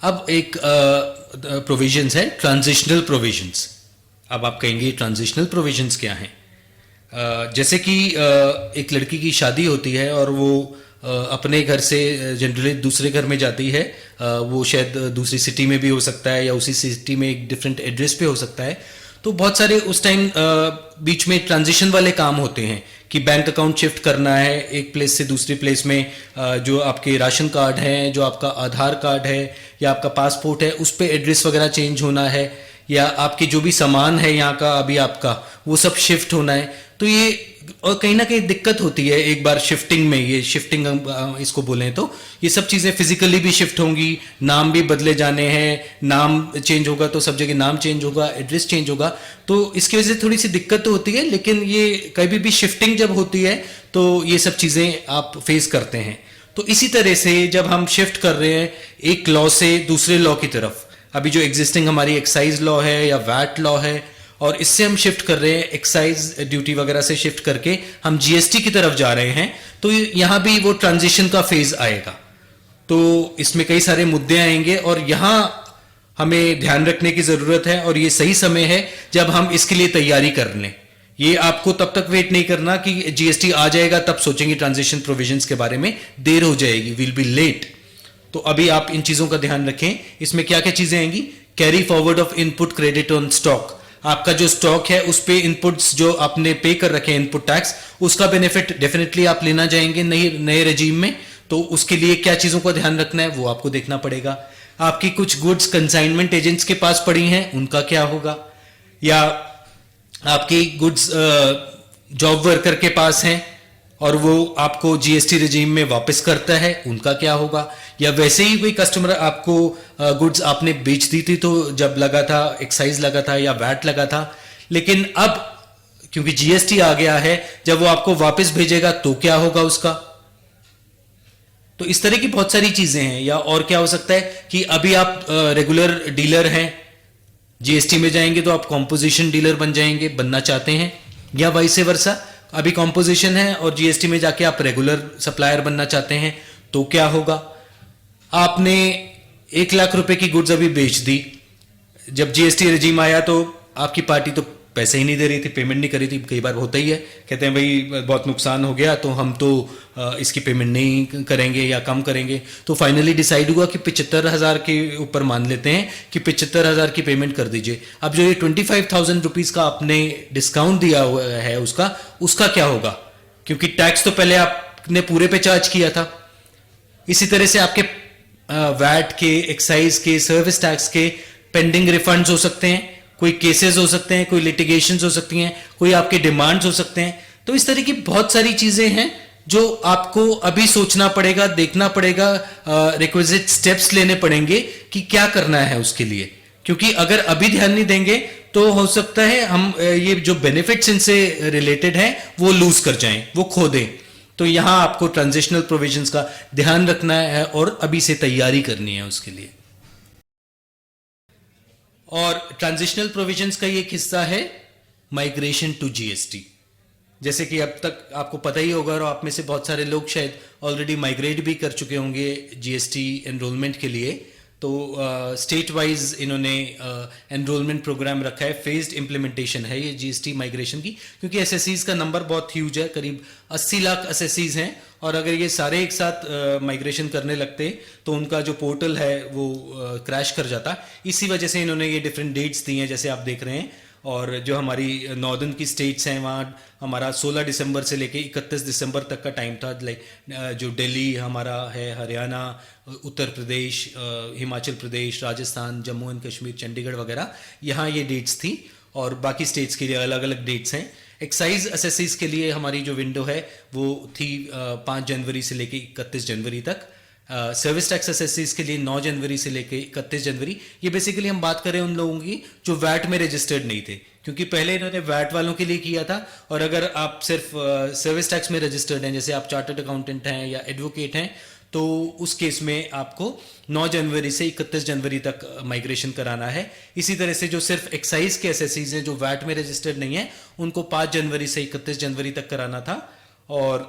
अब एक प्रोविजंस है ट्रांजिशनल प्रोविजंस। अब आप कहेंगे ट्रांजिशनल प्रोविजंस क्या हैं? जैसे कि एक लड़की की शादी होती है और वो अपने घर से जनरली दूसरे घर में जाती है, वो शायद दूसरी सिटी में भी हो सकता है या उसी सिटी में एक डिफरेंट एड्रेस पे हो सकता है। तो बहुत सारे उस टाइम बीच में ट्रांजिशन वाले काम होते हैं कि बैंक अकाउंट शिफ्ट करना है एक प्लेस से दूसरी प्लेस में, जो आपके राशन कार्ड है, जो आपका आधार कार्ड है या आपका पासपोर्ट है, उस पर एड्रेस वगैरह चेंज होना है, या आपके जो भी सामान है यहाँ का अभी आपका वो सब शिफ्ट होना है। तो ये और कहीं ना कहीं दिक्कत होती है एक बार शिफ्टिंग में, ये शिफ्टिंग इसको बोलें तो ये सब चीज़ें फिजिकली भी शिफ्ट होंगी, नाम भी बदले जाने हैं, नाम चेंज होगा तो सब जगह नाम चेंज होगा, एड्रेस चेंज होगा, तो इसकी वजह से थोड़ी सी दिक्कत तो होती है। लेकिन ये कभी भी शिफ्टिंग जब होती है तो ये सब चीज़ें आप फेस करते हैं। तो इसी तरह से जब हम शिफ्ट कर रहे हैं एक लॉ से दूसरे लॉ की तरफ, अभी जो एग्जिस्टिंग हमारी एक्साइज लॉ है या वैट लॉ है, और इससे हम शिफ्ट कर रहे हैं एक्साइज ड्यूटी वगैरह से शिफ्ट करके हम जीएसटी की तरफ जा रहे हैं, तो यहां भी वो ट्रांजिशन का फेज आएगा। तो इसमें कई सारे मुद्दे आएंगे और यहां हमें ध्यान रखने की जरूरत है, और ये सही समय है जब हम इसके लिए तैयारी कर लें। ये आपको तब तक वेट नहीं करना कि जीएसटी आ जाएगा तब सोचेंगे ट्रांजिशन प्रोविजंस के बारे में, देर हो जाएगी, विल बी लेट। तो अभी आप इन चीजों का ध्यान रखें। इसमें क्या क्या चीजें आएंगी? Carry forward of input credit on stock, आपका जो स्टॉक है उस पे इनपुट्स जो आपने पे कर रखे हैं इनपुट टैक्स, उसका बेनिफिट डेफिनेटली आप लेना जाएंगे नए रेजीम में। तो उसके लिए क्या चीजों का ध्यान रखना है वो आपको देखना पड़ेगा। आपकी कुछ गुड्स कंसाइनमेंट एजेंट्स के पास पड़ी हैं, उनका क्या होगा? या आपकी गुड्स जॉब वर्कर के पास हैं और वो आपको जीएसटी रेजीम में वापस करता है, उनका क्या होगा? या वैसे ही कोई कस्टमर आपको गुड्स आपने बेच दी थी तो जब लगा था एक्साइज लगा था या वैट लगा था, लेकिन अब क्योंकि जीएसटी आ गया है, जब वो आपको वापस भेजेगा तो क्या होगा उसका? तो इस तरह की बहुत सारी चीजें हैं। या और क्या हो सकता है कि अभी आप रेगुलर डीलर हैं, जीएसटी में जाएंगे तो आप कॉम्पोजिशन डीलर बन जाएंगे, बनना चाहते हैं, या वाइस वर्सा, अभी कॉम्पोजिशन है और जीएसटी में जाके आप रेगुलर सप्लायर बनना चाहते हैं, तो क्या होगा? आपने 1,00,000 रुपए की गुड्स अभी बेच दी, जब जीएसटी रेजीम आया तो आपकी पार्टी तो पैसे ही नहीं दे रही थी, पेमेंट नहीं कर रही थी। कई बार होता ही है, कहते हैं भाई बहुत नुकसान हो गया तो हम तो इसकी पेमेंट नहीं करेंगे या कम करेंगे। तो फाइनली डिसाइड हुआ कि 75,000 के ऊपर मान लेते हैं कि 75,000 की पेमेंट कर दीजिए। अब जो ये 25,000 रुपीज का आपने डिस्काउंट दिया हुआ है उसका क्या होगा? क्योंकि टैक्स तो पहले आपने पूरे पे चार्ज किया था। इसी तरह से आपके वैट के, एक्साइज के, सर्विस टैक्स के पेंडिंग रिफंड्स हो सकते हैं, कोई केसेस हो सकते हैं, कोई लिटिगेशंस हो सकती हैं, कोई आपके डिमांड्स हो सकते हैं। तो इस तरह की बहुत सारी चीजें हैं जो आपको अभी सोचना पड़ेगा, देखना पड़ेगा, रिक्विजिट स्टेप्स लेने पड़ेंगे कि क्या करना है उसके लिए। क्योंकि अगर अभी ध्यान नहीं देंगे तो हो सकता है हम ये जो बेनिफिट्स इनसे रिलेटेड हैं वो लूज कर जाएं, वो खो दें। तो यहां आपको ट्रांजिशनल प्रोविजंस का ध्यान रखना है और अभी से तैयारी करनी है उसके लिए। और ट्रांजिशनल प्रोविजंस का एक हिस्सा है माइग्रेशन टू जीएसटी। जैसे कि अब तक आपको पता ही होगा और आप में से बहुत सारे लोग शायद ऑलरेडी माइग्रेट भी कर चुके होंगे जीएसटी एनरोलमेंट के लिए। तो स्टेट वाइज इन्होंने एनरोलमेंट प्रोग्राम रखा है, फेज्ड इम्प्लीमेंटेशन है ये जीएसटी माइग्रेशन की, क्योंकि एसएससीज का नंबर बहुत ह्यूज है, करीब 80 लाख एसएससीज हैं, और अगर ये सारे एक साथ माइग्रेशन करने लगते तो उनका जो पोर्टल है वो क्रैश कर जाता। इसी वजह से इन्होंने ये डिफरेंट डेट्स दी हैं जैसे आप देख रहे हैं। और जो हमारी नॉर्दर्न की स्टेट्स हैं वहाँ हमारा 16 दिसंबर से लेके 31 दिसंबर तक का टाइम था। लाइक जो दिल्ली हमारा है, हरियाणा, उत्तर प्रदेश, हिमाचल प्रदेश, राजस्थान, जम्मू एंड कश्मीर, चंडीगढ़ वगैरह, यहाँ ये डेट्स थी। और बाकी स्टेट्स के लिए अलग अलग डेट्स हैं। एक्साइज एसएससीज के लिए हमारी जो विंडो है वो थी 5 जनवरी से लेके 31 जनवरी तक। सर्विस टैक्स एसएससीज के लिए 9 जनवरी से लेके 31 जनवरी। ये बेसिकली हम बात करें उन लोगों की जो वैट में रजिस्टर्ड नहीं थे, क्योंकि पहले इन्होंने वैट वालों के लिए किया था। और अगर आप सिर्फ सर्विस टैक्स में रजिस्टर्ड हैं, जैसे आप चार्टर्ड अकाउंटेंट हैं या एडवोकेट हैं, तो उस केस में आपको 9 जनवरी से 31 जनवरी तक माइग्रेशन कराना है। इसी तरह से जो सिर्फ एक्साइज के एसएससीज हैं जो वैट में रजिस्टर्ड नहीं है, उनको 5 जनवरी से 31 जनवरी तक कराना था। और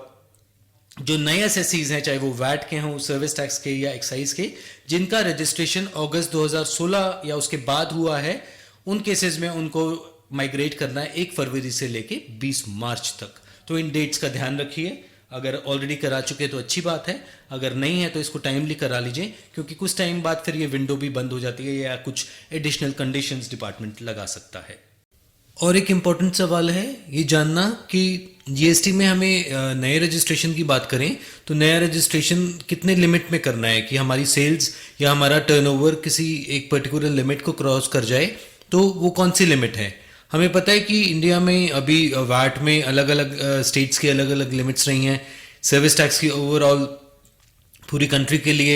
जो नए एसएससीज हैं, चाहे वो वैट के हों, सर्विस टैक्स के या एक्साइज के, जिनका रजिस्ट्रेशन अगस्त 2016 या उसके बाद हुआ है, उन केसेस में उनको माइग्रेट करना है 1 फरवरी से लेके 20 मार्च तक। तो इन डेट्स का ध्यान रखिए। अगर ऑलरेडी करा चुके तो अच्छी बात है, अगर नहीं है तो इसको टाइमली करा लीजिए, क्योंकि कुछ टाइम बाद फिर ये विंडो भी बंद हो जाती है या कुछ एडिशनल कंडीशंस डिपार्टमेंट लगा सकता है। और एक इम्पॉर्टेंट सवाल है ये जानना कि जीएसटी में हमें नए रजिस्ट्रेशन की बात करें तो नया रजिस्ट्रेशन कितने लिमिट में करना है, कि हमारी सेल्स या हमारा टर्नओवर किसी एक पर्टिकुलर लिमिट को क्रॉस कर जाए तो वो कौन सी लिमिट है। हमें पता है कि इंडिया में अभी वैट में अलग अलग स्टेट्स की अलग अलग लिमिट्स रही हैं। सर्विस टैक्स की ओवरऑल पूरी कंट्री के लिए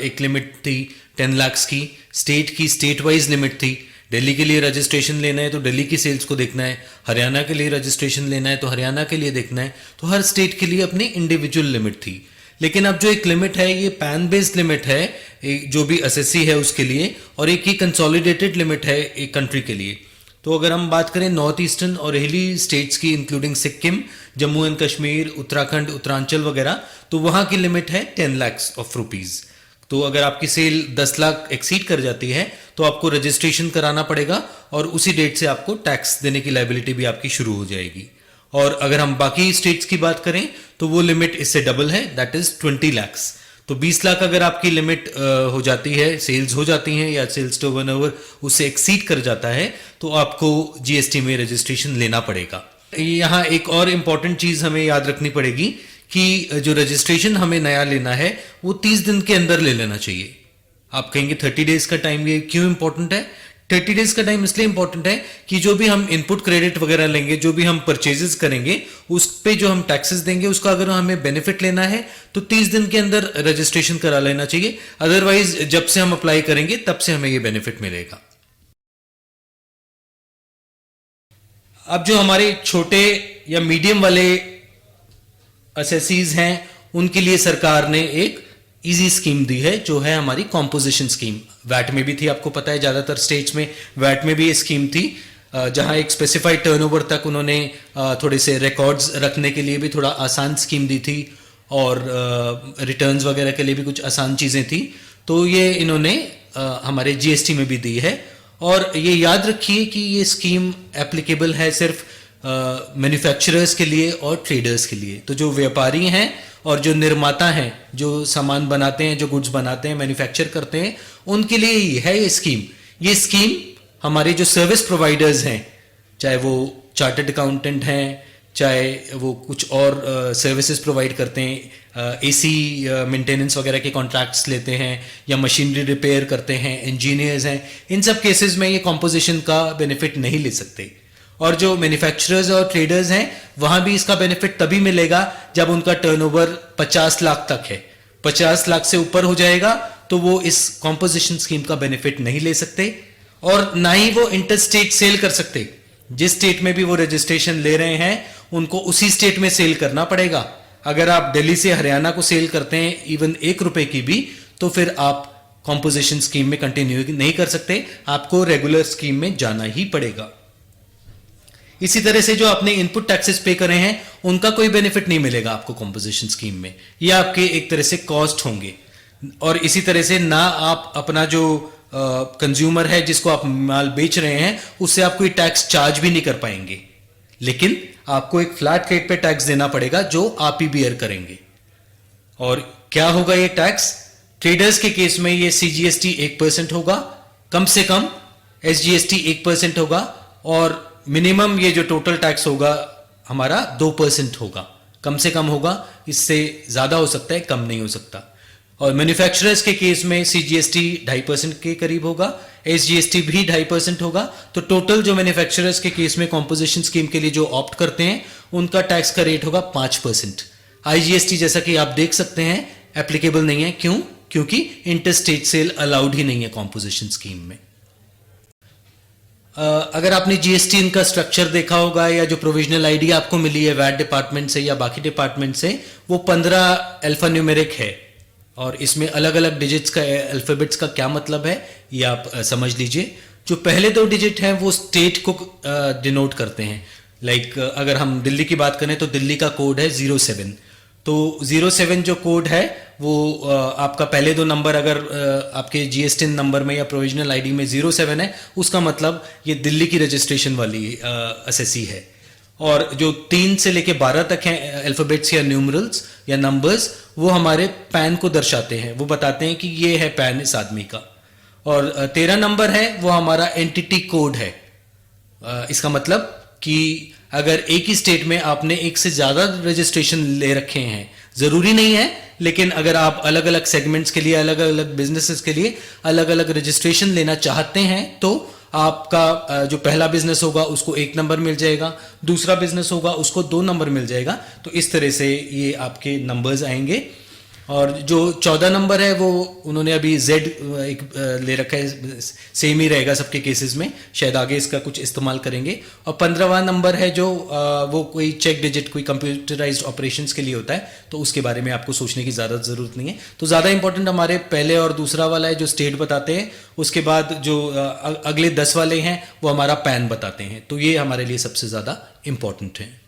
एक लिमिट थी 10 लाख की, स्टेट की स्टेट वाइज लिमिट थी। दिल्ली के लिए रजिस्ट्रेशन लेना है तो दिल्ली की सेल्स को देखना है, हरियाणा के लिए रजिस्ट्रेशन लेना है तो हरियाणा के लिए देखना है। तो हर स्टेट के लिए अपनी इंडिविजुअल लिमिट थी। लेकिन अब जो एक लिमिट है ये पैन बेस्ड लिमिट है, जो भी एसएससी है उसके लिए, और एक ही कंसोलिडेटेड लिमिट है एक कंट्री के लिए। तो अगर हम बात करें नॉर्थ ईस्टर्न और हिली स्टेट्स की, इंक्लूडिंग सिक्किम, जम्मू एंड कश्मीर, उत्तराखंड, उत्तरांचल वगैरह, तो वहाँ की लिमिट है 10 लाख ऑफ रुपीज़। तो अगर आपकी सेल 10 लाख एक्सीड कर जाती है तो आपको रजिस्ट्रेशन कराना पड़ेगा और उसी डेट से आपको टैक्स देने की लायबिलिटी भी आपकी शुरू हो जाएगी। और अगर हम बाकी स्टेट्स की बात करें तो वो लिमिट इससे डबल है, दैट इज 20 लाख। तो 20 लाख अगर आपकी लिमिट हो जाती है, सेल्स हो जाती हैं या सेल्स टर्नओवर उससे एक्सीड कर जाता है, तो आपको जीएसटी में रजिस्ट्रेशन लेना पड़ेगा। यहाँ एक और इम्पॉर्टेंट चीज़ हमें याद रखनी पड़ेगी कि जो रजिस्ट्रेशन हमें नया लेना है वो 30 दिन के अंदर ले लेना चाहिए। आप कहेंगे 30 डेज का टाइम ये क्यों इंपॉर्टेंट है? 30 डेज का टाइम इसलिए इंपॉर्टेंट है कि जो भी हम इनपुट क्रेडिट वगैरह लेंगे, जो भी हम परचेजेस करेंगे, उस पे जो हम टैक्सेस देंगे उसका अगर हमें बेनिफिट लेना है तो 30 दिन के अंदर रजिस्ट्रेशन करा लेना चाहिए। अदरवाइज जब से हम अप्लाई करेंगे तब से हमें ये बेनिफिट मिलेगा। अब जो हमारे छोटे या मीडियम वाले एसएससीज हैं उनके लिए सरकार ने एक इजी स्कीम दी है, जो है हमारी कॉम्पोजिशन स्कीम। वैट में भी थी, आपको पता है ज़्यादातर स्टेट्स में वैट में भी ये स्कीम थी, जहां एक स्पेसिफाइड टर्नओवर तक उन्होंने थोड़े से रिकॉर्ड्स रखने के लिए भी थोड़ा आसान स्कीम दी थी, और रिटर्न्स वगैरह के लिए भी कुछ आसान चीज़ें थी। तो ये इन्होंने हमारे जीएसटी में भी दी है। और ये याद रखिए कि ये स्कीम एप्लीकेबल है सिर्फ मैन्युफैक्चरर्स के लिए और ट्रेडर्स के लिए। तो जो व्यापारी हैं और जो निर्माता हैं, जो सामान बनाते हैं, जो गुड्स बनाते हैं, मैन्युफैक्चर करते हैं, उनके लिए ही है ये स्कीम। ये स्कीम हमारे जो सर्विस प्रोवाइडर्स हैं, चाहे वो चार्टर्ड अकाउंटेंट हैं, चाहे वो कुछ और सर्विसेज प्रोवाइड करते हैं, एसी मेंटेनेंस वगैरह के कॉन्ट्रैक्ट्स लेते हैं, या मशीनरी रिपेयर करते हैं, इंजीनियर्स हैं, इन सब केसेस में ये कॉम्पोजिशन का बेनिफिट नहीं ले सकते। और जो मैन्युफैक्चरर्स और ट्रेडर्स हैं वहां भी इसका बेनिफिट तभी मिलेगा जब उनका टर्नओवर 50 लाख तक है। 50 लाख से ऊपर हो जाएगा तो वो इस कॉम्पोजिशन स्कीम का बेनिफिट नहीं ले सकते, और ना ही वो इंटर स्टेट सेल कर सकते। जिस स्टेट में भी वो रजिस्ट्रेशन ले रहे हैं उनको उसी स्टेट में सेल करना पड़ेगा। अगर आप दिल्ली से हरियाणा को सेल करते हैं इवन 1 रुपए की भी, तो फिर आप कॉम्पोजिशन स्कीम में कंटिन्यू नहीं कर सकते, आपको रेगुलर स्कीम में जाना ही पड़ेगा। इसी तरह से जो आपने इनपुट टैक्सेस पे करे हैं उनका कोई बेनिफिट नहीं मिलेगा आपको कॉम्पोजिशन स्कीम में, ये आपके एक तरह से कॉस्ट होंगे। और इसी तरह से ना आप अपना जो कंज्यूमर है जिसको आप माल बेच रहे हैं उससे आप कोई टैक्स चार्ज भी नहीं कर पाएंगे, लेकिन आपको एक फ्लैट रेट पे टैक्स देना पड़ेगा जो आप ही बियर करेंगे। और क्या होगा ये टैक्स? ट्रेडर्स के केस में ये सीजीएसटी 1% होगा, कम से कम एसजीएसटी 1% होगा, और मिनिमम ये जो टोटल टैक्स होगा हमारा 2% होगा। कम से कम होगा, इससे ज्यादा हो सकता है, कम नहीं हो सकता। और मैन्युफैक्चरर्स के केस में सीजीएसटी 2.5% के करीब होगा, एसजीएसटी भी 2.5% होगा। तो टोटल जो मैन्युफैक्चरर्स के केस में कॉम्पोजिशन स्कीम के लिए जो ऑप्ट करते हैं उनका टैक्स का रेट होगा 5%। आईजीएसटी जैसा कि आप देख सकते हैं एप्लीकेबल नहीं है। क्यों? क्योंकि इंटर स्टेट सेल अलाउड ही नहीं है कॉम्पोजिशन स्कीम में। अगर आपने जीएसटी इनका स्ट्रक्चर देखा होगा या जो प्रोविजनल आईडी आपको मिली है वैट डिपार्टमेंट से या बाकी डिपार्टमेंट से, वो 15 अल्फा न्यूमेरिक है, और इसमें अलग अलग डिजिट्स का, अल्फाबेट्स का क्या मतलब है ये आप समझ लीजिए। जो पहले 2 डिजिट हैं वो स्टेट को डिनोट करते हैं। लाइक अगर हम दिल्ली की बात करें तो दिल्ली का कोड है 07, तो 07 जो कोड है वो आपका पहले दो नंबर अगर आपके जीएसटी नंबर में या प्रोविजनल आईडी में 07 है, उसका मतलब ये दिल्ली की रजिस्ट्रेशन वाली एसएससी है। और जो 3 से लेके 12 तक हैं अल्फाबेट्स या न्यूमरल्स या नंबर्स, वो हमारे पैन को दर्शाते हैं, वो बताते हैं कि ये है पैन इस आदमी का। और 13 नंबर है वो हमारा एंटिटी कोड है। इसका मतलब कि अगर एक ही स्टेट में आपने एक से ज्यादा रजिस्ट्रेशन ले रखे हैं, जरूरी नहीं है, लेकिन अगर आप अलग अलग सेगमेंट्स के लिए, अलग अलग बिजनेसेस के लिए अलग अलग रजिस्ट्रेशन लेना चाहते हैं, तो आपका जो पहला बिजनेस होगा उसको 1 नंबर मिल जाएगा, दूसरा बिजनेस होगा उसको 2 नंबर मिल जाएगा। तो इस तरह से ये आपके नंबर्स आएंगे। और जो 14 नंबर है वो उन्होंने अभी जेड एक ले रखा है, सेम ही रहेगा सबके केसेस में, शायद आगे इसका कुछ इस्तेमाल करेंगे। और 15वां नंबर है जो वो कोई चेक डिजिट, कोई कंप्यूटराइज्ड ऑपरेशंस के लिए होता है, तो उसके बारे में आपको सोचने की ज़्यादा ज़रूरत नहीं है। तो ज़्यादा इंपॉर्टेंट हमारे पहले और दूसरा वाला है जो स्टेट बताते हैं, उसके बाद जो अगले 10 वाले हैं वो हमारा पैन बताते हैं। तो ये हमारे लिए सबसे ज़्यादा इंपॉर्टेंट है।